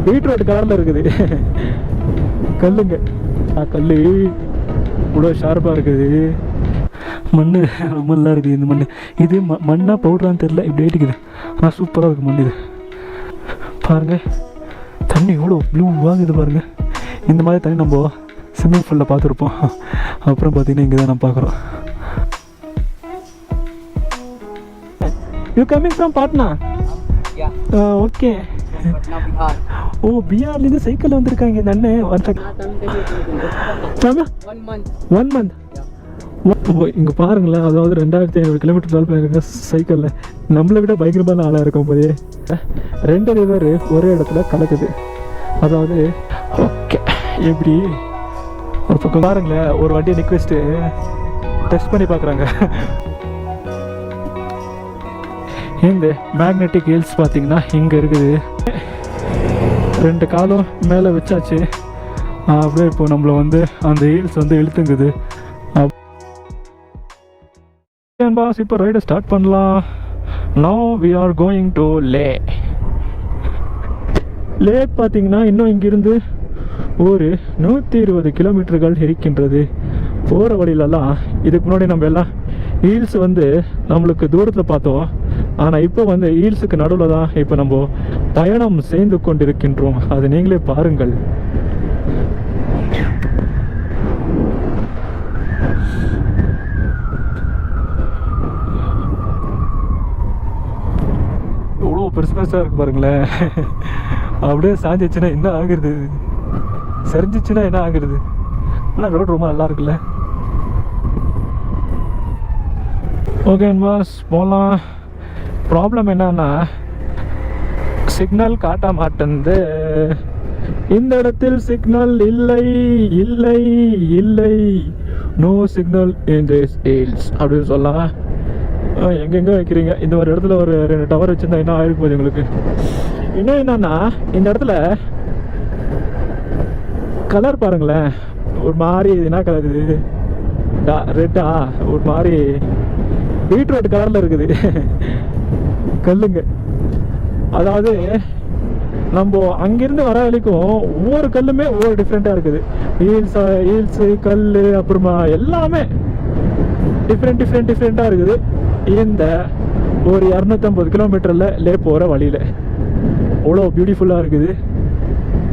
Beetroot கலரில் இருக்குது கல்லுங்க. கல் இவ்வளோ ஷார்ப்பாக இருக்குது. மண் ரொம்ப நல்லா இருக்குது இந்த மண். இது மண்ணா பவுடரான்னு தெரில, இப்படி இருக்குது. ஆனால் சூப்பராக இருக்குது மண். இது பாருங்கள், தண்ணி எவ்வளோ ப்ளூவாக இது பாருங்கள். இந்த மாதிரி தண்ணி நம்ம ஸ்விம்மிங் பூலில் பார்த்துருப்போம். அப்புறம் பார்த்தீங்கன்னா இங்கே தான் நம்ம பார்க்குறோம். You coming from Patna? Okay. ஓ, பிஆர்லேருந்து சைக்கிளில் வந்திருக்காங்க இந்த அண்ணன். 1 month. இங்கே பாருங்களேன், அதாவது 2500 கிலோமீட்டர் ட்ராவல் பண்ணியிருக்க சைக்கிளில். நம்மளை விட பயங்கரமான ஆளாக இருக்கும் போதே. 2 ரிவர் ஒரே இடத்துல கலக்குது. அதாவது ஓகே, எப்படி ஒரு பக்கம் பாருங்களேன், ஒரு வண்டியை நிற்க வச்சுட்டு டெஸ்ட் பண்ணி பார்க்குறாங்க. இந்த மேக்னெட்டிக் ஹீல்ஸ் பார்த்தீங்கன்னா இங்கே இருக்குது. 2 காலம் மேலே வச்சாச்சு. அப்படியே இப்போ நம்மளை வந்து அந்த ஹீல்ஸ் வந்து இழுத்துங்குது. பாஸ், இப்போ ரைடை ஸ்டார்ட் பண்ணலாம். Now we are going to Leh. Lake பார்த்தீங்கன்னா இன்னும் இங்கிருந்து ஒரு 120 கிலோமீட்டர்கள் இருக்கின்றது. போகிற வழியிலலாம் இதுக்கு முன்னாடி நம்ம எல்லாம் ஹீல்ஸ் வந்து நம்மளுக்கு தூரத்தில் பார்த்தோம். ஆனால் இப்போ வந்து ஹீல்ஸுக்கு நடுவில் தான் இப்போ நம்ம பயணம் செய்து கொண்டிருக்கின்றோம். அதை நீங்களே பாருங்கள். எவ்வளோ பெருசாக இருக்கு பாருங்களேன். அப்படியே சாஞ்சிச்சுன்னா என்ன ஆகுறது, சரிஞ்சிச்சுன்னா என்ன ஆகுறது. ஆனால் ரோடு ரொம்ப நல்லா இருக்குல்ல. ஓகே பாஸ், போகலாம். ப்ராப்ளம் என்னன்னா சிக்னல் காட்ட மாட்டேங்குது. இந்த இடத்தில் சிக்னல் இல்லை இல்லை இல்லை, no signal in this hills அப்படின்னு சொல்லலாம். எங்கெங்கே வைக்கிறீங்க? இந்த ஒரு இடத்துல ஒரு 2 டவர் வச்சுருந்தா என்ன ஆயிருக்கு போகுது உங்களுக்கு. இன்னும் என்னன்னா இந்த இடத்துல கலர் பாருங்களேன், ஒரு மாதிரி. என்ன கலர் இது? ரெட்டா? ஒரு மாதிரி பீட்ரூட் கலரில் இருக்குது கல்லுங்க. அதாவது நம்ம அங்கிருந்து வர வரைக்கும் ஒவ்வொரு கல்லுமே ஒவ்வொரு டிஃப்ரெண்ட்டாக இருக்குது. ஹீல்ஸு கல் அப்புறமா எல்லாமே டிஃப்ரெண்ட்டாக இருக்குது. இந்த ஒரு 250 கிலோமீட்டரில் லே போகிற வழியில் அவ்வளோ பியூட்டிஃபுல்லாக இருக்குது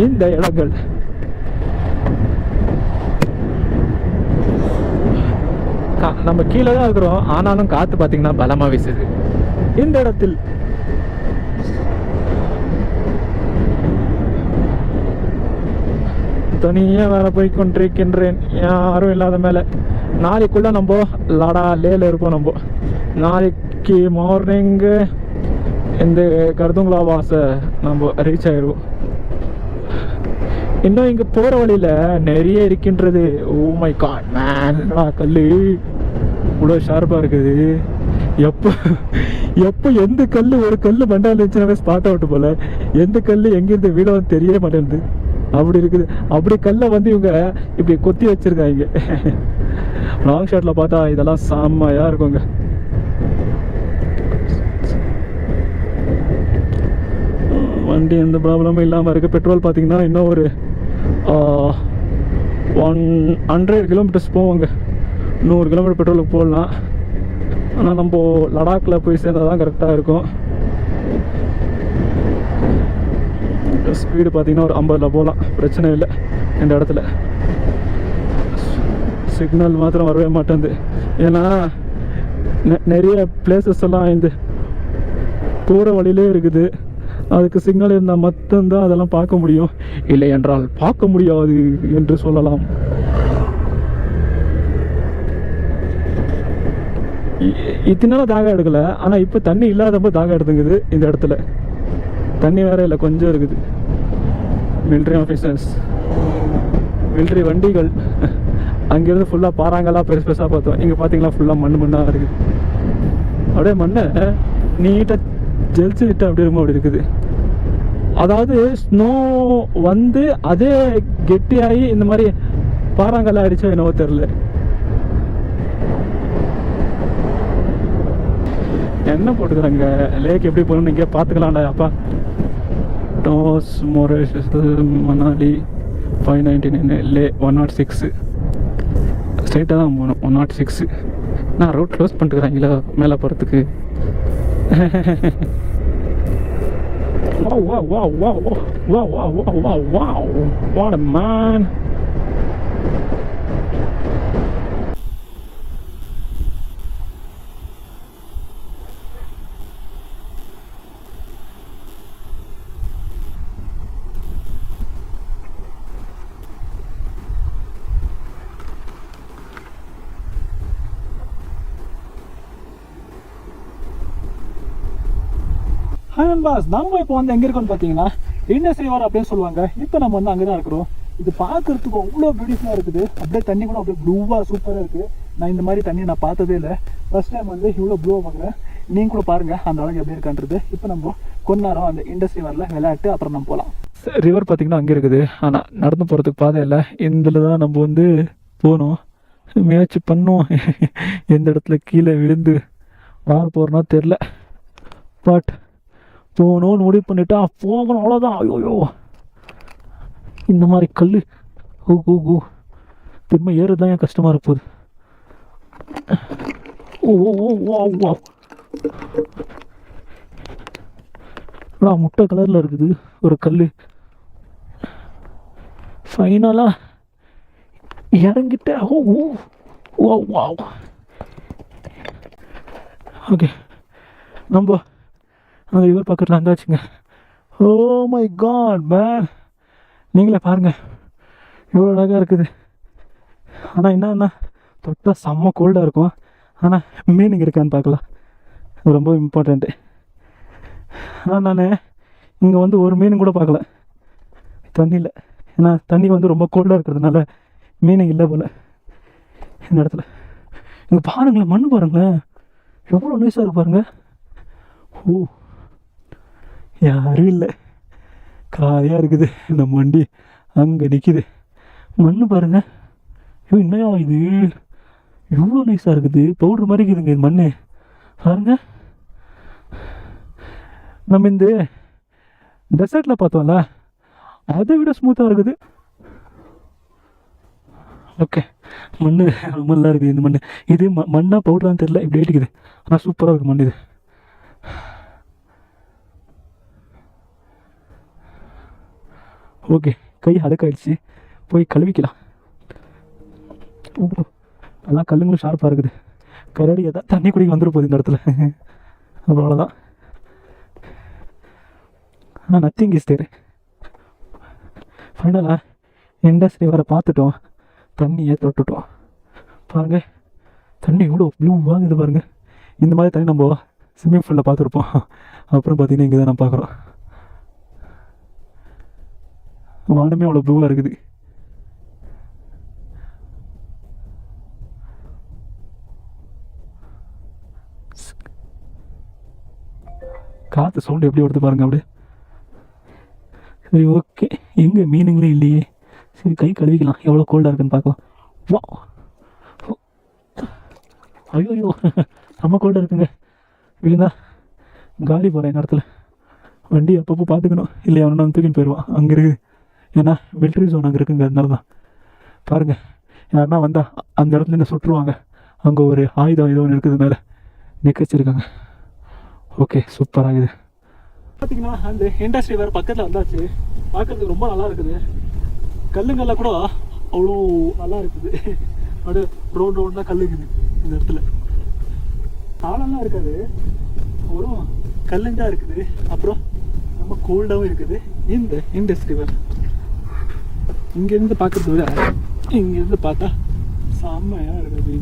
இந்த இடங்கள். நம்ம கீழே தான் இருக்கிறோம், ஆனாலும் காற்று பார்த்தீங்கன்னா பலமாக வீசுது இந்த இடத்தில். தனியாக வேலை போய் கொண்டிருக்கின்றேன், யாரும் இல்லாத மேலே. நாளைக்குள்ளே நம்ம லேல இருப்போம். நம்ம நாளைக்கு மார்னிங்கு இந்த கர்துங்களா வாசை நம்ம ரீச் ஆகிடுவோம். இன்னும் இங்கே போகிற வழியில் நிறைய இருக்கின்றது. ஓ மை காட் மேன், கல் இவ்வளோ ஷார்ப்பாக இருக்குது. எப்போ எந்த கல், ஒரு கல் மண்டால் இருந்துச்சுனாவே ஸ்பாட் அவுட் போல. எந்த கல் எங்கேருந்து வீட வந்து தெரியவே மாட்டேங்குது. அப்படி இருக்குது. அப்படி கல்லை வந்து இவங்க இப்படி கொத்தி வச்சிருக்காங்க. லாங் ஷாட்டில் பார்த்தா இதெல்லாம் செம்மையாக இருக்குங்க. வண்டி எந்த ப்ராப்ளமும் இல்லாமல் இருக்குது. பெட்ரோல் பார்த்தீங்கன்னா இன்னும் ஒரு 100 கிலோமீட்டர்ஸ் போவாங்க. 100 கிலோமீட்டர் பெட்ரோலுக்கு போடலாம். ஆனால் நம்ம லடாக்கில் போய் சேர்ந்தால் தான் கரெக்டாக இருக்கும். ஸ்பீடு பார்த்தீங்கன்னா ஒரு 50ல் போகலாம், பிரச்சனை இல்லை. இந்த இடத்துல சிக்னல் மாத்திரம் வரவே மாட்டேங்குது. ஏன்னா நிறைய பிளேசஸ் எல்லாம் இந்த போகிற வழியிலே இருக்குது. அதுக்கு சிக்னல் இருந்தால் மட்டும்தான் அதெல்லாம் பார்க்க முடியும், இல்லை என்றால் பார்க்க முடியாது என்று சொல்லலாம். இத்தனால தாகம் எடுக்கலை, ஆனால் இப்போ தண்ணி இல்லாதப்போ தாகம் எடுத்துங்குது. இந்த இடத்துல தண்ணி வேற இல்லை, கொஞ்சம் இருக்குது. மிலிட்ரி ஆஃபீஸர்ஸ், மிலிட்ரி வண்டிகள். அங்கேருந்து ஃபுல்லாக பாறாங்கலாம் பெருசு பெருசாக பார்த்தோம். இங்கே பார்த்தீங்களா ஃபுல்லாக மண்ணாக இருக்குது. அப்படியே மண்ணை நீட்டாக ஜெலிச்சு விட்டு அப்படி ரொம்ப அப்படி இருக்குது. அதாவது ஸ்னோ வந்து அதே கெட்டியாகி இந்த மாதிரி பாறாங்கல்லாம் அடிச்சா என்னவோ தெரில. என்ன போட்டுக்கிறாங்க, லேக் எப்படி போகணும்னு இங்கே பார்த்துக்கலாம்டா அப்பா. டோஸ் மொரேஷஸ் மணாலி 599, லே 106. ஸ்ட்ரைட்டாக தான் போகணும் 106. நான் ரோட் க்ளோஸ் பண்ணிட்டுக்கிறாங்களா மேலே போகிறதுக்கு. What a man. ஹாய் நண்பாஸ், நம்ம இப்போ வந்து எங்கே இருக்கோம்னு பார்த்தீங்கன்னா இண்டஸ் ரிவர் அப்படின்னு சொல்லுவாங்க. இப்போ நம்ம வந்து அங்கே தான் இருக்கிறோம். இது பார்க்கறதுக்கு அவ்வளோ பியூட்டிஃபுல்லாக இருக்குது. அப்படியே தண்ணி கூட அப்படியே ப்ளூவாக சூப்பராக இருக்குது. நான் இந்த மாதிரி தண்ணி நான் பார்த்ததே இல்லை. ஃபர்ஸ்ட் டைம் வந்து இவ்வளோ ப்ளூவாக பார்க்குறேன். நீங்கள் கூட பாருங்கள் அந்த அளவுக்கு எப்படி இருக்கான்றது. இப்போ நம்ம கொஞ்ச நேரம் அந்த இண்டஸ் ரிவரில் விளையாட்டு அப்புறம் நம்ம போகலாம். ரிவர் பார்த்திங்கன்னா அங்கே இருக்குது, ஆனால் நடந்து போகிறதுக்கு பாதை இல்லை. இதில் தான் நம்ம வந்து போகணும், முயற்சி பண்ணுவோம். எந்த இடத்துல கீழே விழுந்து வார போகிறோன்னா தெரில. பட் போகணும்னு முடிவு பண்ணிட்டா போகணும், அவ்வளோதான். ஐயோ, இந்த மாதிரி கல் திரும்ப ஏறுறது தான் ஏன் கஷ்டமாக இருப்போது. முட்டை கலரில் இருக்குது ஒரு கல். ஃபைனலாக இறங்கிட்ட. ஓகே, நம்ம அந்த ரிவர் பக்கத்தில் வந்தாச்சுங்க. ஓ மை காட் மேன், நீங்களே பாருங்கள் எவ்வளோ அழகாக இருக்குது. ஆனால் என்னன்னா தொட்டால் செம்ம கோல்டாக இருக்கும். ஆனால் மீனிங் இருக்கான்னு பார்க்கலாம், அது ரொம்ப இம்பார்ட்டண்ட்டு. ஆனால் நான் இங்கே வந்து ஒரு மீன் கூட பார்க்கல தண்ணியில். ஏன்னா தண்ணி வந்து ரொம்ப கோல்டாக இருக்கிறதுனால மீனிங் இல்லை போல் இந்த இடத்துல. இங்கே பாருங்களேன், மண் பாருங்களேன் எவ்வளோ நைஸாக இருக்கு பாருங்கள். ஓ, யாரும் இல்லை, காயாக இருக்குது. நம்ம வண்டி அங்கே நிற்கிது. மண் பாருங்கள், என்னையா இது எவ்வளோ நைஸாக இருக்குது, பவுட்ரு மாதிரி இருக்குதுங்க இது மண் பாருங்க. நம்ம இந்த டெசர்ட்டில் பார்த்தோம்ல அதை விட ஸ்மூத்தாக இருக்குது. ஓகே, மண் ரொம்ப நல்லா இருக்குது இந்த மண். இது மண்ணாக பவுடரான்னு தெரில, இப்படி அடிக்குது. ஆனால் சூப்பராக இருக்குது மண் இது. ஓகே, கை அடக்காயிடுச்சு, போய் கழுவிக்கலாம். நல்லா கல்லுங்களும் ஷார்ப்பாக இருக்குது. கரடி எதாவது தண்ணி குடிக்க வந்துட போகுது இந்த இடத்துல. அவ்வளோதான். ஆனால் நத்திங் இஸ் தேர். ஃபைனலாக இண்டஸ் ரிவரை பார்த்துட்டோம், தண்ணியை தொட்டுட்டோம். பாருங்கள் தண்ணி எவ்வளோ ப்ளூவாக இது பாருங்கள். இந்த மாதிரி தண்ணி நம்ம ஸ்விம்மிங் பூலில் பார்த்துருப்போம். அப்புறம் பார்த்திங்கன்னா இங்கே தான் நம்ம பார்க்குறோம். வானமே அவ்வளோ ப்ளூவாக இருக்குது. காற்று சவுண்டு எப்படி வருது பாருங்க அப்படியே. சரி ஓகே, எங்கே மீனுங்களே இல்லையே. சரி கை கழுவிக்கலாம், எவ்வளோ கோல்டாக இருக்குன்னு பார்க்கலாம். வா, ஐயோ செம்ம கோல்டாக இருக்குங்க. விழுந்தா காலி போகிறேன் இந்த இடத்துல. வண்டி அப்பப்போ பார்த்துக்கணும், இல்லை அவனை வந்து தூக்கின்னு போயிடுவான். அங்கே இருக்குது, ஏன்னா மிலிட்ரி ஜோன் அங்கே இருக்குங்க. அதனால தான் பாருங்கள், யாருன்னா வந்தால் அந்த இடத்துல என்ன சுட்டுருவாங்க. அங்கே ஒரு ஆயுதம் ஏதோ ஒன்று இருக்குது, மேலே நிற்க வச்சுருக்காங்க. ஓகே, சூப்பராக இது. பார்த்தீங்கன்னா அந்த இண்டஸ் ரிவர் பக்கத்தில் வந்தாச்சு. பார்க்குறதுக்கு ரொம்ப நல்லா இருக்குது. கல்லுங்கள்லாம் கூட அவ்வளோ நல்லா இருக்குது. அப்படியே ரவுண்டாக கல் இருக்குது இந்த இடத்துல. ஆழம்லாம் இருக்காது, அவ்வளோ கல்லுங்க இருக்குது. அப்புறம் ரொம்ப கோல்டாகவும் இருக்குது இந்த இண்டஸ் ரிவர். இங்கேருந்து பார்க்குறத விட இங்கேருந்து பார்த்தா செம்மையாக இருக்குது.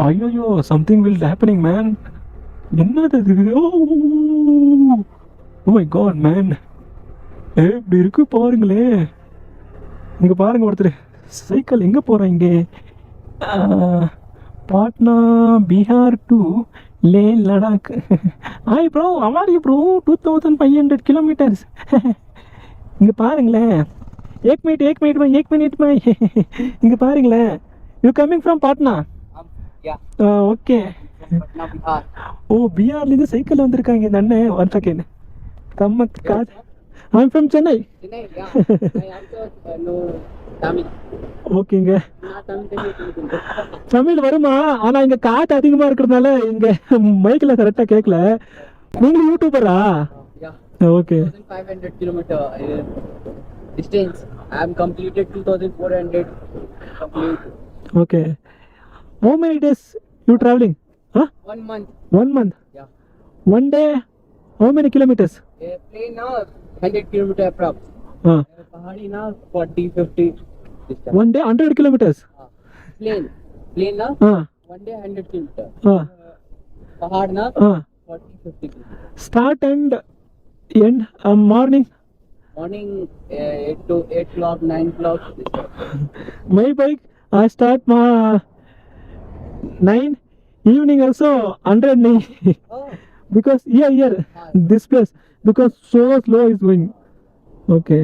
ஐயோ சம்திங் வில் ஹேப்பனிங் மேன். என்னது இது? ஓ மை காட் மேன், இப்படி இருக்கு பாருங்களே. இங்க பாருங்க ஒருத்தர் சைக்கிள் எங்க போறாங்க. Patna Bihar to Leh Ladakh. Hi bro, அவாரி ப்ரோ, 2500 கிலோமீட்டர்ஸ். இங்க பாருங்களேன். एक मिनट में இங்க பாருங்களேன். You coming from Patna? Okay. ஓ பீகார்ல இருந்து சைக்கிள் வந்திருக்காங்க இந்த அண்ணன். One second. கம்ம காது. I am from Chennai. ஓகேங்க. தமிழ் வருமா? ஆனா இங்க காத்து அதிகமா இருக்கிறதுனால இங்க மைக்ல கரெக்டா கேட்கல. நீங்க யூடியூபரா? Okay. 2500 kilometer distance. I am completed 2400 complete. Okay. How many days you traveling? Huh? 1 month. 1 month. Yeah. One day. How many kilometers? Plane now 100 kilometer approx. Pahadi now 40-50 distance. One day 100 kilometers. Plane now 1 day 100 kilometer. Pahad now 40-50 kilometer. Start and end morning. Morning 8 to 8 o'clock, 9 o'clock. My bike I start 9. Evening also 109. Because here this place because so slow is going. Okay.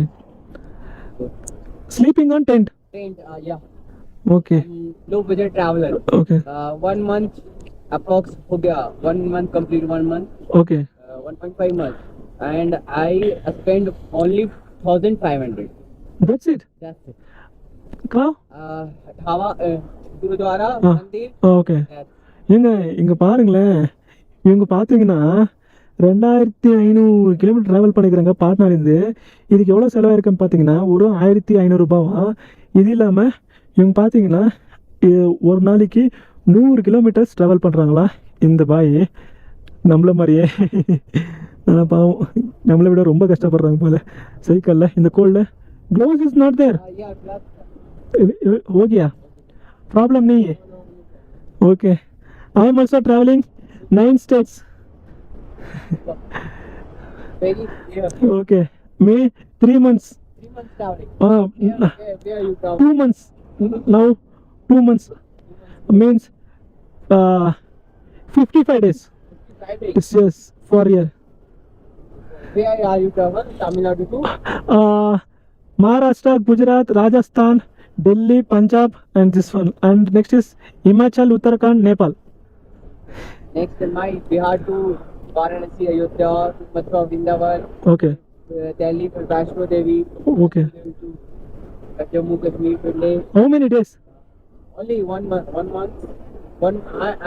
Sleeping on tent. Yeah. Okay. Low budget traveler. Okay. 1 month approx ho gaya. 1 month complete 1 month. Okay. 1.5 months. And I spend only 1500. That's it. That's it. How? Hawa Gurudwara Mandir. Okay. ஏங்க இங்க பாருங்களேன். இவங்க பார்த்தீங்கன்னா 2500 kilometre travel பண்ணிக்கிறாங்க பாட்னாலேருந்து. இதுக்கு எவ்வளோ செலவாயிருக்குன்னு பார்த்தீங்கன்னா ஒரு 1500 ரூபாவா. இது இல்லாமல் இவங்க பார்த்தீங்கன்னா ஒரு நாளைக்கு 100 கிலோமீட்டர்ஸ் ட்ராவல் பண்ணுறாங்களா இந்த பாய். நம்மள மாதிரியே பாவம், நம்மளை விட ரொம்ப கஷ்டப்படுறாங்க போல சைக்கிளில் இந்த கோல்டில். Close is not there. ஓகேயா ப்ராப்ளம் நீ? Okay. I am also travelling 9 states. Okay. May 3 months. 3 months traveling. Where are you traveling? 2 months. Now 2 months means 55 days. 55 days. Yes, for a year. Where are you traveling? Tamil Nadu to? Maharashtra, Gujarat, Rajasthan, Delhi, Punjab, and this one. And next is Himachal, Uttarakhand, Nepal. Next my Bihar to Varanasi, Ayodhya, Mathura, Vrindavan. Okay. Delhi to Vaishno Devi. Okay. To Jammu Kashmir to Leh. How many days? Only 1 month. 1 month.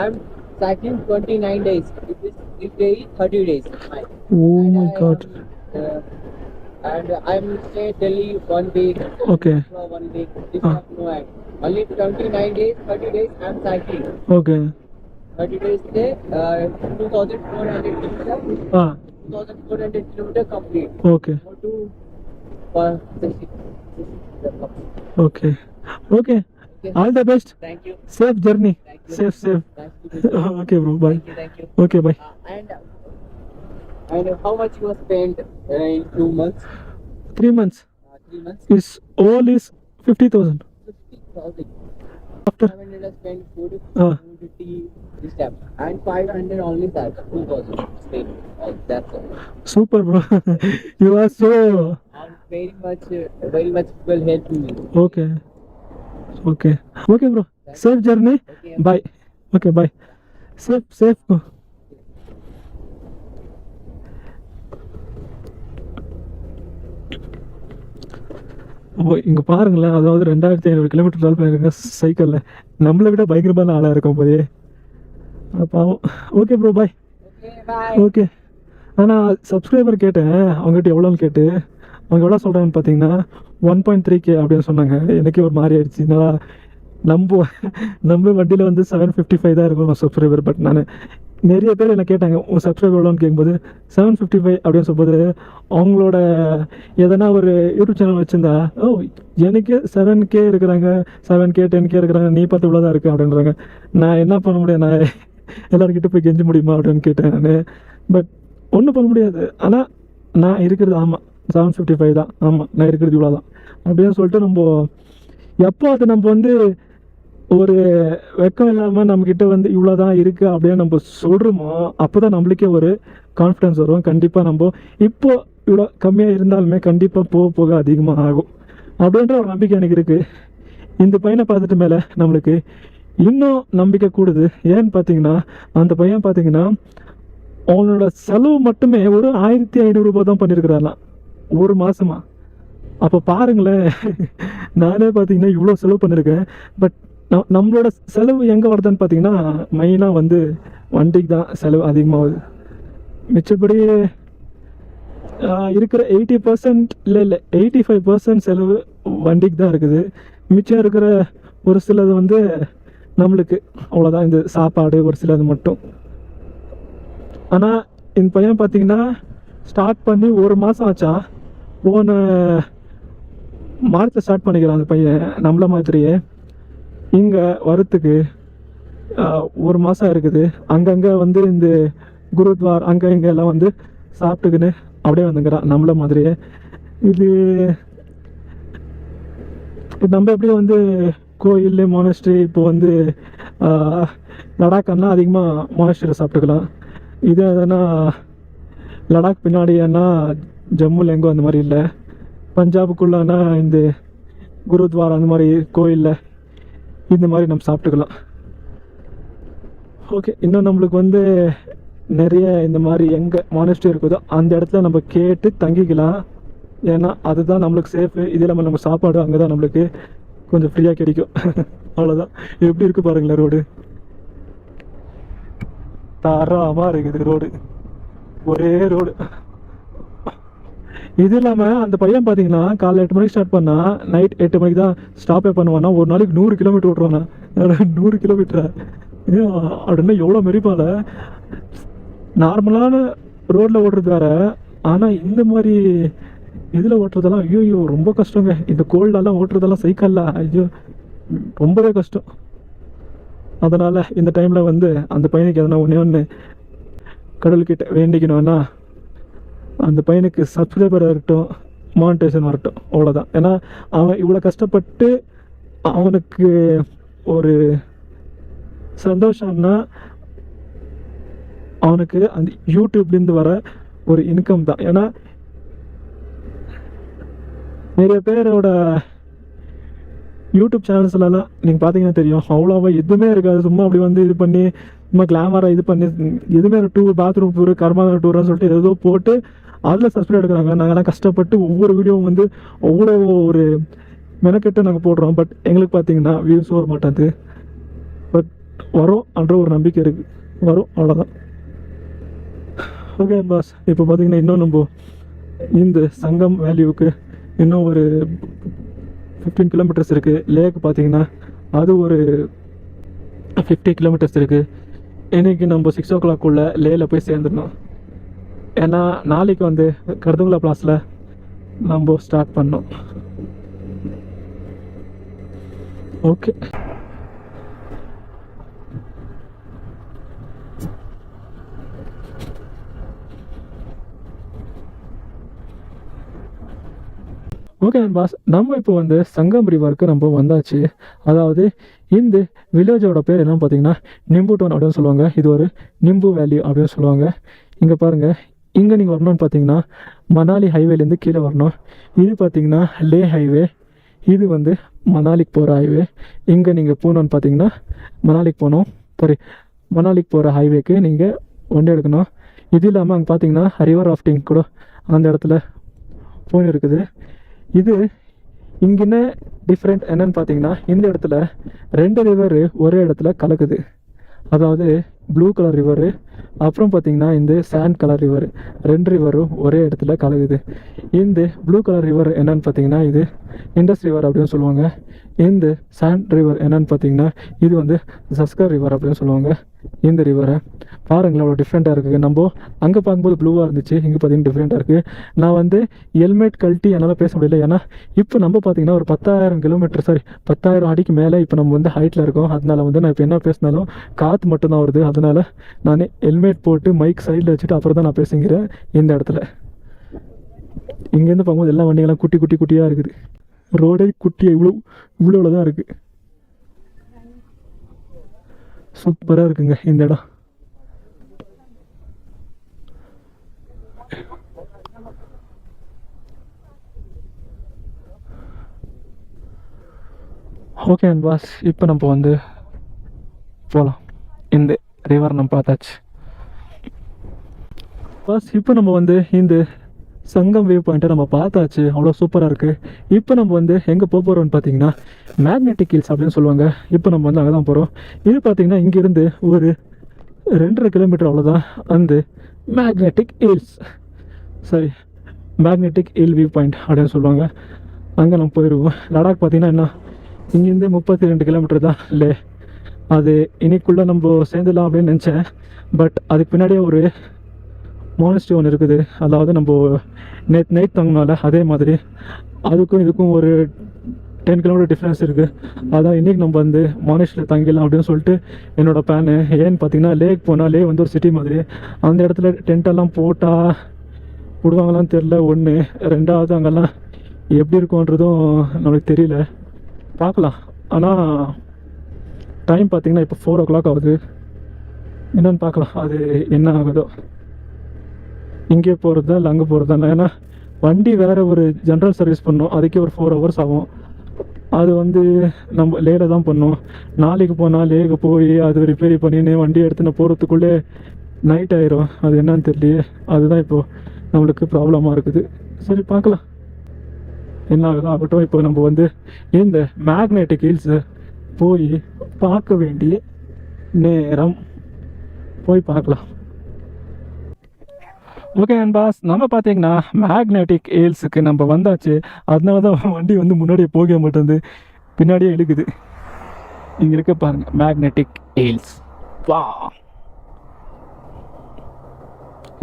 I'm cycling 29 days. This day is 30 days. Oh my God. And I'm stay Delhi 1 week. Okay. 1 week. This no act. Only 29 days, 30 days I'm cycling. Okay. 30 days stay, 2400 kilometer. 2400 kilometer complete. Okay. Go to 60. Okay. Okay. All the best. Thank you. Safe journey. Thank you. Safe. Nice to meet you. Okay, bro. Bye. Thank you. Okay, bye. And how much you have spent in 2 months? 3 months. 3 months. Is all is 50,000. 50,000. After 500 I spent food, food, tea, this type, and 500 only that 2,000 spent. That's all. Super, bro. You are so And very much will help me. okay. Okay. Okay, bro. Safe journey. Okay. Bye. Okay, bye. Safe. Go. இங்கே பாருங்களேன். அதாவது 2500 kilometre travel பண்ணியிருக்கேன் சைக்கிளில். நம்மளை விட பயங்கரமான ஆளாக இருக்கும் போதே பாவம். ஓகே ப்ரோ, பாய். ஓகே. ஆனால் சப்ஸ்கிரைபர் கேட்டேன் அவங்ககிட்ட எவ்வளோன்னு கேட்டு. அவங்க எவ்வளோ சொல்கிறாங்கன்னு பார்த்தீங்கன்னா 1.3K அப்படின்னு சொன்னாங்க. எனக்கே ஒரு மாதிரி ஆயிடுச்சு. என்னடா நம்ம வண்டியில் வந்து 755 தான் இருக்கும் சப்ஸ்கிரைபர். பட் நான் நிறைய பேர் என்ன கேட்டாங்க உன் சப்ஸ்கிரைபர் எவ்வளோன்னு கேட்கும்போது 755 அப்படின்னு சொல்லும்போது அவங்களோட எதனா ஒரு யூடியூப் சேனல் வச்சுருந்தா ஓ எனக்கு 7K இருக்கிறாங்க 7K 10K இருக்கிறாங்க நீ பார்த்து இவ்வளோ தான் இருக்குது அப்படின்றாங்க. நான் என்ன பண்ண முடியும், நான் எல்லாருக்கிட்ட போய் கெஞ்ச முடியுமா அப்படின்னு கேட்டேன் நான். பட் ஒன்றும் பண்ண முடியாது. ஆனால் நான் இருக்கிறது ஆமாம் 755 தான், ஆமாம் நான் இருக்கிறது இவ்வளோ தான் அப்படின்னு சொல்லிட்டு நம்ம எப்போ அது நம்ம வந்து ஒரு வெக்கம் இல்லாமல் நம்மக்கிட்ட வந்து இவ்வளோ தான் இருக்குது அப்படின்னு நம்ம சொல்கிறோமோ அப்போ தான் நம்மளுக்கே ஒரு கான்ஃபிடன்ஸ் வரும். கண்டிப்பாக நம்ம இப்போ இவ்வளோ கம்மியாக இருந்தாலுமே கண்டிப்பாக போக போக அதிகமாக ஆகும் அப்படின்ற ஒரு நம்பிக்கை எனக்கு இருக்குது. இந்த பையனை பார்த்துட்டு மேலே நம்மளுக்கு இன்னும் நம்பிக்கை கூடுது. ஏன்னு பார்த்தீங்கன்னா அந்த பையன் பார்த்தீங்கன்னா அவனோட செலவு மட்டுமே ஒரு 1500 ரூபாய் தான் பண்ணியிருக்கிறாராம் ஒரு மாதமா. அப்போ பாருங்களேன், நானே பார்த்தீங்கன்னா இவ்வளோ செலவு பண்ணியிருக்கேன். பட் நம்மளோட செலவு எங்கே வருதுன்னு பார்த்தீங்கன்னா மெயினாக வந்து வண்டிக்கு தான் செலவு அதிகமாகுது. மிச்சப்படி இருக்கிற 80% இல்லை 85% செலவு வண்டிக்கு தான் இருக்குது. மிச்சம் இருக்கிற ஒரு சிலது வந்து நம்மளுக்கு அவ்வளோதான், இந்த சாப்பாடு ஒரு சிலது மட்டும். ஆனால் இந்த பையன் பார்த்தீங்கன்னா ஸ்டார்ட் பண்ணி ஒரு மாதம் ஆச்சா, போன மார்ச்சில் ஸ்டார்ட் பண்ணிக்கிறான் அந்த பையன் நம்மள மாதிரியே. இங்கே வரத்துக்கு ஒரு மாதம் இருக்குது. அங்கங்கே வந்து இந்த குருத்வார் அங்கே இங்கே எல்லாம் வந்து சாப்பிட்டுக்குன்னு அப்படியே வந்துங்கிறான் நம்மள மாதிரியே. இது நம்ம எப்படி வந்து கோயில் மோனஸ்ட்ரி இப்போ வந்து லடாக்னா அதிகமாக மோனஸ்ட்ரியில் சாப்பிட்டுக்கலாம். இது எதனா லடாக் பின்னாடினா ஜம்முல எங்கோ அந்த மாதிரி இல்லை, பஞ்சாபுக்குள்ளனா இந்த குருத்வார் அந்த மாதிரி கோயிலில் இந்த மாதிரி நம்ம சாப்பிட்டுக்கலாம். ஓகே, இன்னும் நம்மளுக்கு வந்து நிறைய இந்த மாதிரி எங்கே மானஸ்ட்ரி இருக்குதோ அந்த இடத்துல நம்ம கேட்டு தங்கிக்கலாம். ஏன்னா அதுதான் நம்மளுக்கு சேஃபு. இது இல்லாமல் நம்ம சாப்பாடு அங்கே தான் நம்மளுக்கு கொஞ்சம் ஃப்ரீயாக கிடைக்கும். அவ்வளோதான். எப்படி இருக்குது பாருங்களேன், ரோடு தரமாக இருக்குது. ரோடு ஒரே ரோடு. இது இல்லாமல் அந்த பையன் பார்த்தீங்கன்னா காலைல 8 மணிக்கு ஸ்டார்ட் பண்ணால் நைட் 8 மணிக்கு தான் ஸ்டாப்பே பண்ணுவானா. ஒரு நாளைக்கு 100 கிலோமீட்டர் ஓட்டுவானா. 100 கிலோமீட்டரா அப்படின்னா எவ்வளோ மெரிப்பால. நார்மலான ரோட்டில் ஓட்டுறது வேற, ஆனால் இந்த மாதிரி இதில் ஓட்டுறதெல்லாம் ஐயோ ரொம்ப கஷ்டங்க. இந்த கோல்டெல்லாம் ஓட்டுறதெல்லாம் சைக்கிளில் ஐயோ ரொம்பவே கஷ்டம். அதனால் இந்த டைமில் வந்து அந்த பையனுக்கு எதனா ஒன்று கடவுள்கிட்ட வேண்டிக்கணும்னா அந்த பையனுக்கு சப்ஸ்கிரைபர் வரட்டும், மானிட்டேஷன் வரட்டும், அவ்வளோதான். ஏன்னா அவன் இவ்வளோ கஷ்டப்பட்டு அவனுக்கு ஒரு சந்தோஷம்னா அவனுக்கு அந்த யூடியூப்லேருந்து வர ஒரு இன்கம் தான். ஏன்னா நிறைய பேரோட யூடியூப் சேனல்ஸ்லாம் நீங்கள் பார்த்தீங்கன்னா தெரியும், அவ்வளோவா எதுவுமே இருக்காது. சும்மா அப்படி வந்து இது பண்ணி சும்மா கிளாமராக இது பண்ணி எதுவுமே டூர், பாத்ரூம் டூரு, கர்மாந்திர டூர்னு சொல்லிட்டு ஏதோ போட்டு அதில் சப்ஸ்கிரைப் எடுக்கிறாங்க. நாங்கள்லாம் கஷ்டப்பட்டு ஒவ்வொரு வீடியோவும் வந்து அவ்வளோ ஒரு மெனக்கெட்டு நாங்கள் போடுறோம். பட் எங்களுக்கு பார்த்தீங்கன்னா வியூஸ் வர மாட்டாது. பட் வரும் என்ற ஒரு நம்பிக்கை இருக்குது, வரும், அவ்வளோதான். ஓகே பாஸ், இப்போ பார்த்தீங்கன்னா இன்னும் நம்ம இந்த சங்கம் வேல்யூவுக்கு இன்னும் ஒரு 15 கிலோமீட்டர்ஸ் இருக்குது. லேக்கு பார்த்தீங்கன்னா அது ஒரு 50 கிலோமீட்டர்ஸ் இருக்குது. இன்றைக்கி நம்ம 6 o'clock லேயில் போய் சேர்ந்துடணும். ஏன்னா நாளைக்கு வந்து கர்துங்களா பிளாஸில் நம்ம ஸ்டார்ட் பண்ணோம். ஓகே, ஓகே பாஸ், நம்ம இப்போ வந்து சங்கம் ரிவருக்கு நம்ம வந்தாச்சு. அதாவது இந்த வில்லேஜோட பேர் என்னன்னு பார்த்தீங்கன்னா நிம்பு டவுன் அப்படின்னு சொல்லுவாங்க. இது ஒரு நிம்பு வேல்யூ அப்படின்னு சொல்லுவாங்க. இங்கே பாருங்கள், இங்கே நீங்கள் வரணும்னு பார்த்தீங்கன்னா மணாலி ஹைவேலேருந்து கீழே வரணும். இது பார்த்தீங்கன்னா லே ஹைவே, இது வந்து மணாலிக்கு போகிற ஹைவே. இங்கே நீங்கள் போகணுன்னு பார்த்தீங்கன்னா மணாலிக்கு போகணும், மணாலிக்கு போகிற ஹைவேக்கு நீங்கள் வண்டி எடுக்கணும். இது இல்லாமல் அங்கே பார்த்தீங்கன்னா ரிவர் ராஃப்டிங் கூட அந்த இடத்துல போயின்னு இருக்குது. இது இங்கே டிஃப்ரெண்ட் என்னன்னு பார்த்தீங்கன்னா இந்த இடத்துல 2 ரிவரு ஒரே இடத்துல கலக்குது. அதாவது ப்ளூ கலர் ரிவரு, அப்புறம் பார்த்தீங்கன்னா இந்த சாண்ட் கலர் ரிவரு, 2 ரிவரும் ஒரே இடத்துல கலக்குது. இந்த ப்ளூ கலர் ரிவர் என்னன்னு பார்த்தீங்கன்னா இது இண்டஸ் ரிவர் அப்படின்னு சொல்லுவாங்க. இந்த சாண்ட் ரிவர் என்னன்னு பார்த்தீங்கன்னா இது வந்து சஸ்கர் ரிவர் அப்படின்னு சொல்லுவாங்க. இந்த ரிவரை பாருங்களேன் அவ்வளோ டிஃப்ரெண்ட்டாக இருக்குது. நம்ம அங்கே பார்க்கும்போது ப்ளூவாக இருந்துச்சு, இங்கே பார்த்தீங்கன்னா டிஃப்ரெண்ட்டாக இருக்குது. நான் வந்து ஹெல்மெட் கழட்டி என்னால் பேச முடியல. ஏன்னா இப்போ நம்ம பார்த்தீங்கன்னா ஒரு 10,000 கிலோமீட்டர் 10,000 அடிக்கு மேலே இப்போ நம்ம வந்து ஹைட்டில் இருக்கோம். அதனால வந்து நான் இப்போ என்ன பேசினாலும் காற்று மட்டும்தான் வருது. அதனால் நான் ஹெல்மெட் போட்டு மைக் சைடில் வச்சுட்டு அப்புறம் தான் நான் பேசுகிறேன். இந்த இடத்துல இங்கேருந்து பார்க்கும்போது எல்லா வண்டிகள்லாம் குட்டி குட்டி குட்டியாக இருக்குது. ரோடே குட்டியாக இவ்வளோ தான் இருக்குது. சூப்பராக இருக்குங்க இந்த இடம். ஓகே அண்ட் பாஸ், இப்போ நம்ம வந்து போகலாம். இந்த ரிவர் நம்ம பார்த்தாச்சு பாஸ். இப்போ நம்ம வந்து இந்த சங்கம் வியூ பாயிண்ட்டை நம்ம பார்த்தாச்சு. அவ்வளோ சூப்பராக இருக்குது. இப்போ நம்ம வந்து எங்கே போக போகிறோம்னு பார்த்தீங்கன்னா மேக்னெட்டிக் ஹில்ஸ் அப்படின்னு சொல்லுவாங்க. இப்போ நம்ம வந்து அங்கே தான் போகிறோம். இது பார்த்தீங்கன்னா இங்கேருந்து ஒரு 2.5 கிலோமீட்டர் அவ்வளோதான் அந்த மேக்னெட்டிக் ஹில்ஸ். சரி, மேக்னெட்டிக் ஹில் வியூ பாயிண்ட் அப்படின்னு சொல்லுவாங்க. அங்கே நம்ம போயிடுவோம். லடாக் பார்த்தீங்கன்னா என்ன இங்கேருந்து 32 கிலோமீட்டர் தான் இல்லை. அது இன்னைக்குள்ளே நம்ம சேர்ந்துடலாம் அப்படின்னு நினச்சேன். பட் அதுக்கு பின்னாடியே ஒரு மோனஸ்ட்ரி ஒன்று இருக்குது. அதாவது நம்ம நேற்று நைட் தங்கினால அதே மாதிரி அதுக்கும் இதுக்கும் ஒரு 10 கிலோமீட்டர் டிஃப்ரென்ஸ் இருக்குது. அதான் இன்றைக்கி நம்ம வந்து மோனஸ்ட்ரியில் தங்கிடலாம் அப்படின்னு சொல்லிட்டு என்னோடய பிளானு. ஏன்னு பார்த்தீங்கன்னா லேக் போனால் லே வந்து ஒரு சிட்டி மாதிரி அந்த இடத்துல டென்ட்டெல்லாம் போட்டால் விடுவாங்களான்னு தெரில. ஒன்று ரெண்டாவது அங்கெல்லாம் எப்படி இருக்கும்ன்றதும் நம்மளுக்கு தெரியல. பார்க்கலாம். ஆனால் டைம் பார்த்திங்கன்னா இப்போ 4 o'clock ஆகுது. என்னென்னு பார்க்கலாம் அது என்ன ஆகுதோ. இங்கே போகிறது தான் இல்லை அங்கே போகிறது தான். ஏன்னா வண்டி வேறு ஒரு ஜென்ரல் சர்வீஸ் பண்ணோம், அதுக்கே ஒரு 4 hours ஆகும். அது வந்து நம்ம லேல தான் பண்ணோம். நாளைக்கு போனால் லேக்கு போய் அது ரிப்பேரி பண்ணின்னு வண்டி எடுத்துன்னு போகிறதுக்குள்ளே நைட் ஆயிரும். அது என்னன்னு தெரியலையே. அதுதான் இப்போது நம்மளுக்கு ப்ராப்ளமாக இருக்குது. சரி பார்க்கலாம் என்ன ஆகுதோ ஆகட்டும். இப்போ நம்ம வந்து இந்த மேக்னெட்டிக் ஹில்ஸை போய் பார்க்க வேண்டிய நேரம். போய் பார்க்கலாம். ஓகே அண்ட் பாஸ், நம்ம பார்த்தீங்கன்னா மேக்னெட்டிக் ஹில்ஸுக்கு நம்ம வந்தாச்சு. அதனால தான் வண்டி வந்து முன்னாடியே போக மாட்டேங்குது, பின்னாடியே இழுக்குது. இங்கே இருக்க பாருங்கள் மேக்னெட்டிக் ஹில்ஸ். வா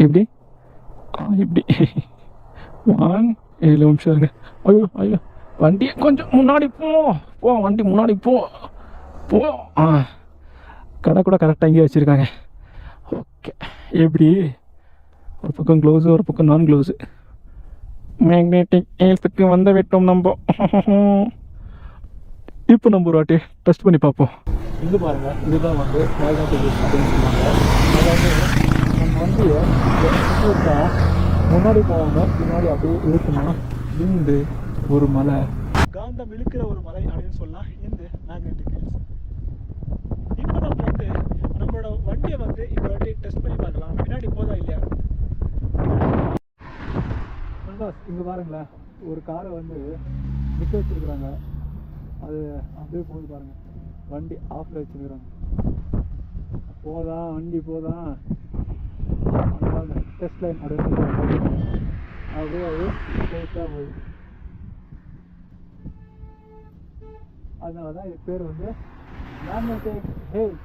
இப்படி இப்படி 7 நிமிஷம் இருங்க. ஐயோ ஐயோ, வண்டி கொஞ்சம் முன்னாடி போ வண்டி முன்னாடி போ. கடை கூட கரெக்டாக இங்கே வச்சுருக்காங்க. ஓகே, எப்படி ஒரு பக்கம் க்ளவுஸு ஒரு பக்கம் நான் க்ளவுஸு. மேக்னெட்டிக் ஹில்ஸுக்கு வந்து விட்டோம் நம்ம. இப்போ நம்ம ஒரு வாட்டி டெஸ்ட் பண்ணி பார்ப்போம். இங்கே பாருங்கள், இதுதான் வந்து மேக்னெட்டிக் ஹில்ஸ் அப்படின்னு சொல்லுவாங்க. அதாவது நம்ம வண்டியை முன்னாடி போவாங்க, பின்னாடி அப்படியே இழுக்கணும். இந்த ஒரு மலை, காந்தம் இழுக்கிற ஒரு மலை அப்படின்னு சொல்லலாம் இந்த மேக்னெட்டிக் ஹில்ஸ். இப்போ நம்ம வந்து நம்மளோட வண்டியை வந்து இப்போ வாட்டி டெஸ்ட் பண்ணி பார்க்கலாம், பின்னாடி போதா இல்லையா. இங்கே பாருங்களேன், ஒரு காரை வந்து நிற்க வச்சுருக்குறாங்க. அது அப்படியே போய் பாருங்கள், வண்டி ஆஃபில் வச்சுருக்குறாங்க. போதான் வண்டி போதான், டெஸ்ட் லைன் அப்படின்னு அப்படியே அது ஸ்ட்ரெயிட்டாக போகுது. அதனால தான் இது பேர் வந்து magnetic hills.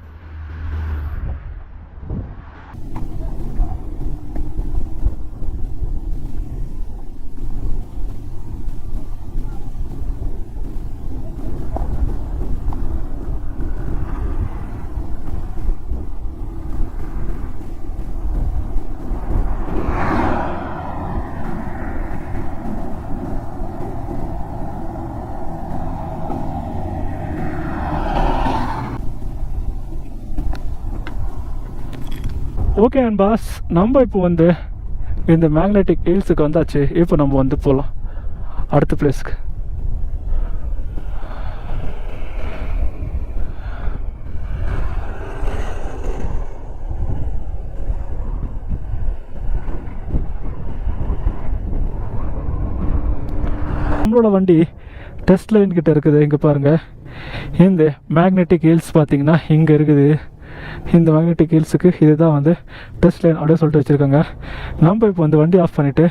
Okay and boss, நம்ம இப்போ வந்து இந்த மேக்னெட்டிக் ஹில்ஸுக்கு வந்தாச்சு. இப்போ நம்ம வந்து போகலாம் அடுத்த பிளேஸ்க்கு. நம்மளோட வண்டி டெஸ்ட் லைன் கிட்ட இருக்குது. இங்கே பாருங்கள், இந்த மேக்னெட்டிக் ஹில்ஸ் பார்த்தீங்கன்னா இங்கே இருக்குது. இந்த மேக்னெட்டிக் ஹில்ஸுக்கு இதுதான் வந்து டெஸ்ட் லைன் அப்படியே சொல்லிட்டு வச்சுருக்காங்க. நம்ம இப்போ வந்து வண்டி ஆஃப் பண்ணிவிட்டு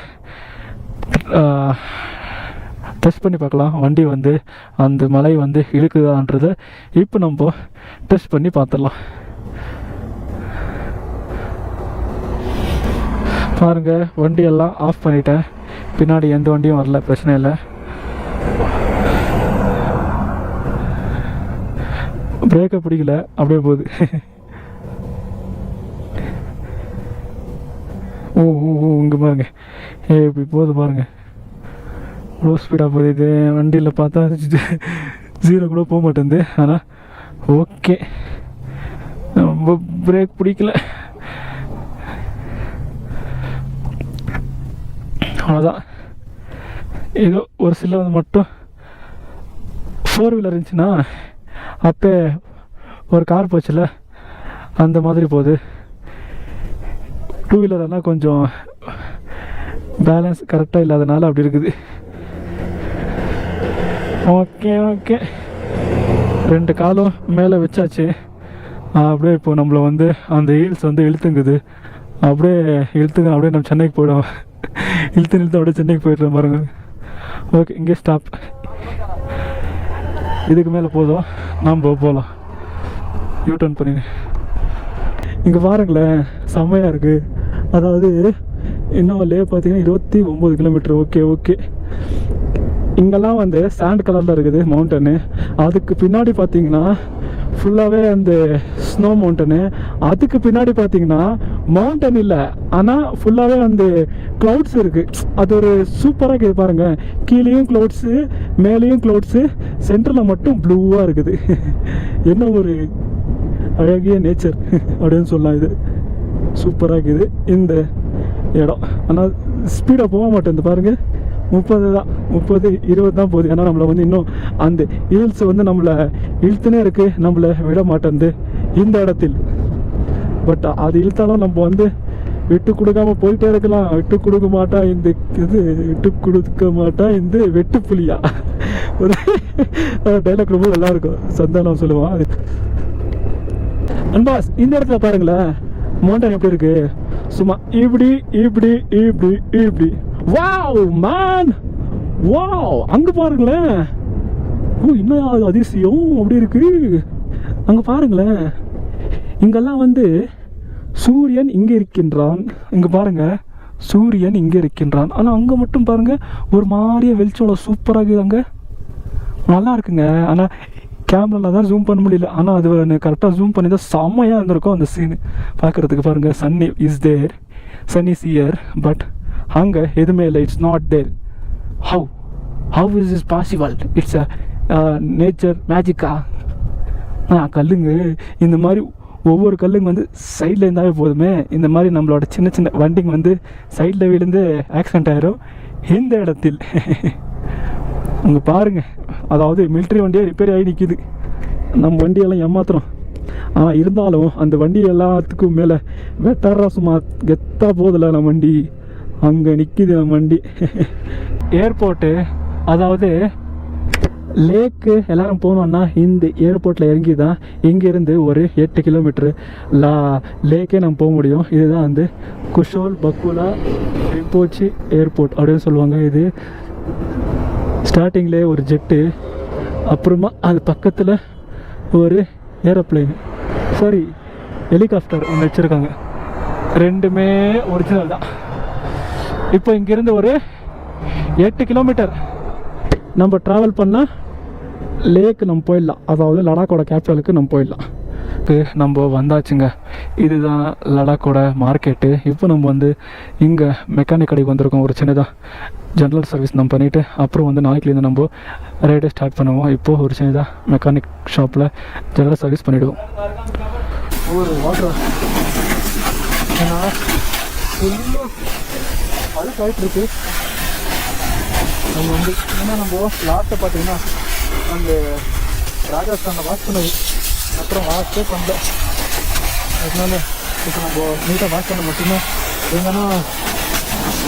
டெஸ்ட் பண்ணி பார்க்கலாம், வண்டி வந்து அந்த மலை வந்து இழுக்குதான்றதை இப்போ நம்ம டெஸ்ட் பண்ணி பார்த்துடலாம். பாருங்க, வண்டியெல்லாம் ஆஃப் பண்ணிட்டேன். பின்னாடி எந்த வண்டியும் வரல, பிரச்சனை இல்லை. பிரேக்கை பிடிக்கல, அப்படியே போகுது. ஓ ஓ ஓ இங்கே பாருங்க, இப்படி போகுது பாருங்க, இவ்வளோ ஸ்பீடாக போகுது. இது வண்டியில் பார்த்தா 0 கூட போக மாட்டேங்குது. ஆனால் ஓகே, ரொம்ப பிரேக் பிடிக்கல, அவ்வளோதான். ஏதோ ஒரு சில மட்டும் 4 வீலர் இருந்துச்சுன்னா அப்போ ஒரு கார் போச்சுல அந்த மாதிரி போகுது. 2 வீலரெல்லாம் கொஞ்சம் பேலன்ஸ் கரெக்டாக இல்லாதனால அப்படி இருக்குது. ஓகே ஓகே, 2 காலும் மேலே வச்சாச்சு. அப்படியே இப்போ நம்மளை வந்து அந்த ஹீல்ஸ் வந்து இழுத்துங்குது. அப்படியே அப்படியே நம்ம சென்னைக்கு போயிடும். இழுத்து அப்படியே சென்னைக்கு போயிடுறோம் பாருங்க. ஓகே, இங்கே ஸ்டாப். இதுக்கு மேலே போதும், நாம் போகலாம். யூடர்ன் பண்ணி இங்கே பாருங்களேன், செம்மையாக இருக்குது. அதாவது இன்னும் லே பார்த்தீங்கன்னா 29 கிலோமீட்டர். ஓகே ஓகே, இங்கெல்லாம் வந்து சாண்ட் கலரில் இருக்குது மவுண்டனு. அதுக்கு பின்னாடி பார்த்தீங்கன்னா ஃபுல்லாகவே அந்த ஸ்னோ மவுண்டனு. அதுக்கு பின்னாடி பார்த்தீங்கன்னா மவுண்டன் இல்லை, ஆனால் ஃபுல்லாகவே அந்த க்ளவுட்ஸ் இருக்குது. அது ஒரு சூப்பராக இருக்குது பாருங்கள். கீழேயும் க்ளவுட்ஸு, மேலேயும் க்ளவுட்ஸு, சென்டரில் மட்டும் ப்ளூவாக இருக்குது. என்ன ஒரு அழகிய நேச்சர் அப்படின்னு சொல்லலாம். இது சூப்பராக இருக்குது இந்த இடம். ஆனால் ஸ்பீடாக போக மாட்டேன் பாருங்கள். 30 தான், 30 20 தான் போகுது. ஏன்னா நம்மளை வந்து இன்னும் அந்த ஹீல்ஸ் வந்து நம்மளை இழுத்துனே இருக்குது, நம்மளை விட மாட்டேங்குது இந்த இடத்தில். பட் அது இழுத்தாலும் நம்ம வந்து விட்டு கொடுக்காம போயிட்டே இருக்கலாம். விட்டு கொடுக்க மாட்டா இந்த இது, விட்டு கொடுக்க மாட்டா இந்த வெட்டு புலியா, ஒரு டைலாக் ரொம்ப நல்லா இருக்கும், சந்தானம் சொல்லுவான் அது. அன்பாஸ், இந்த இடத்துல பாருங்களேன் மவுண்டன் எப்படி இருக்கு. சும்மா இப்படி இப்படி இப்படி இப்படி. Wow man, wow. அங்கே பாருங்களேன், ஓ இன்னும் அதிசயம் அப்படி இருக்கு. அங்கே பாருங்களேன், இங்கெல்லாம் வந்து சூரியன் இங்கே இருக்கின்றான். இங்கே பாருங்க, சூரியன் இங்கே இருக்கின்றான். ஆனால் அங்கே மட்டும் பாருங்க ஒரு மாதிரியே வெளிச்சம் சூப்பராக இருக்குது. அங்கே நல்லா இருக்குங்க. ஆனால் கேமராவில் தான் ஜூம் பண்ண முடியல. ஆனால் அது கரெக்டாக ஜூம் பண்ணி தான் செம்மையாக இருந்திருக்கும் அந்த சீனு பார்க்குறதுக்கு. பாருங்கள், sun is there, sun is here, but அங்கே எதுவுமே இல்லை. It's not there. How is is possible? It's a nature மேஜிக்கா? கல்லுங்க இந்த மாதிரி ஒவ்வொரு கல்லுங்க வந்து சைடில் இருந்தாவே போதுமே. இந்த மாதிரி நம்மளோட சின்ன சின்ன வண்டிங்க வந்து சைடில் விழுந்து ஆக்சிடென்ட் ஆயிரும் இந்த இடத்தில். அங்கே பாருங்கள், அதாவது மிலிட்ரி வண்டியே ரிப்பேர் ஆகி நிற்கிது. நம்ம வண்டியெல்லாம் ஏமாத்துறோம். ஆனால் இருந்தாலும் அந்த வண்டி எல்லாத்துக்கும் மேலே வெட்டாரா சும்மா கெத்தாக போதில்ல நம்ம வண்டி. அங்கே நிற்கிது நம்ம வண்டி. ஏர்போர்ட்டு, அதாவது லேக்கு எல்லோரும் போனோன்னா இந்த ஏர்போர்ட்டில் இறங்கி தான் இங்கேருந்து ஒரு 8 கிலோமீட்ரு லேக்கே நம்ம போக முடியும். இதுதான் வந்து குஷோல் பக்குலா ரிம்போச்சி ஏர்போர்ட் அப்படின்னு சொல்லுவாங்க. இது ஸ்டார்டிங்லேயே ஒரு ஜெட்டு, அப்புறமா அது பக்கத்தில் ஒரு ஏரோப்ளைன், சாரி ஹெலிகாப்டர் ஒன்று வச்சுருக்காங்க. ரெண்டுமே ஒரிஜினல் தான். இப்போ இங்கேருந்து ஒரு 8 கிலோமீட்டர் நம்ம ட்ராவல் பண்ணால் லேக்கு நம்ம போயிடலாம். அதாவது லடாக்கோட கேபிட்டலுக்கு நம்ம போயிடலாம். நம்ம வந்தாச்சுங்க. இதுதான் லடாக்கோட மார்க்கெட்டு. இப்போ நம்ம வந்து இங்கே மெக்கானிக் கடைக்கு வந்திருக்கோம். ஒரு சின்னதாக ஜென்ரல் சர்வீஸ் நம்ம பண்ணிவிட்டு அப்புறம் வந்து நாளைக்குலேருந்து நம்ம ரைடை ஸ்டார்ட் பண்ணுவோம். இப்போது ஒரு சின்னதாக மெக்கானிக் ஷாப்பில் ஜென்ரல் சர்வீஸ் பண்ணிவிடுவோம். ஒரு வாட்டர் ஏன்னா அழுக்கு ஆகிட்டுருக்கு. நம்ம வந்து ஏன்னா நம்ம லாஸ்ட்டை பார்த்தீங்கன்னா அந்த ராஜஸ்தானில் வாஷ் பண்ணது, அப்புறம் வாஷே பண்ணல. அதனால இப்போ நம்ம நீட்டாக வாஷ் பண்ண மட்டும்தான். எங்கன்னா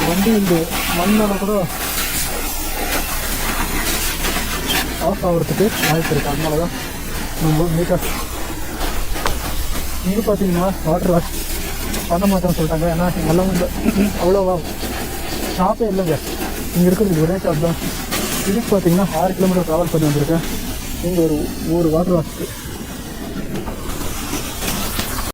வண்டி இந்த மண்ணால் கூட ஆஃப் ஆகிறதுக்கு வாய்ப்பு இருக்குது. அதனால தான் நம்ம நீட்டாக. இங்கே பார்த்தீங்கன்னா வாட்டர் வாஷ் பண்ண மாட்டோம்னு சொல்லிட்டாங்க. ஏன்னா இங்கெல்லாம் வந்து அவ்வளோவா ஷாப்பே இல்லைங்க. இங்கே இருக்கிறது ஒரே ஷாப் தான். இதுக்கு பார்த்தீங்கன்னா 6 கிலோமீட்டர் ட்ராவல் பண்ணி வந்திருக்கேன். இங்கே ஒரு வாட்டர் வாஷ்க்கு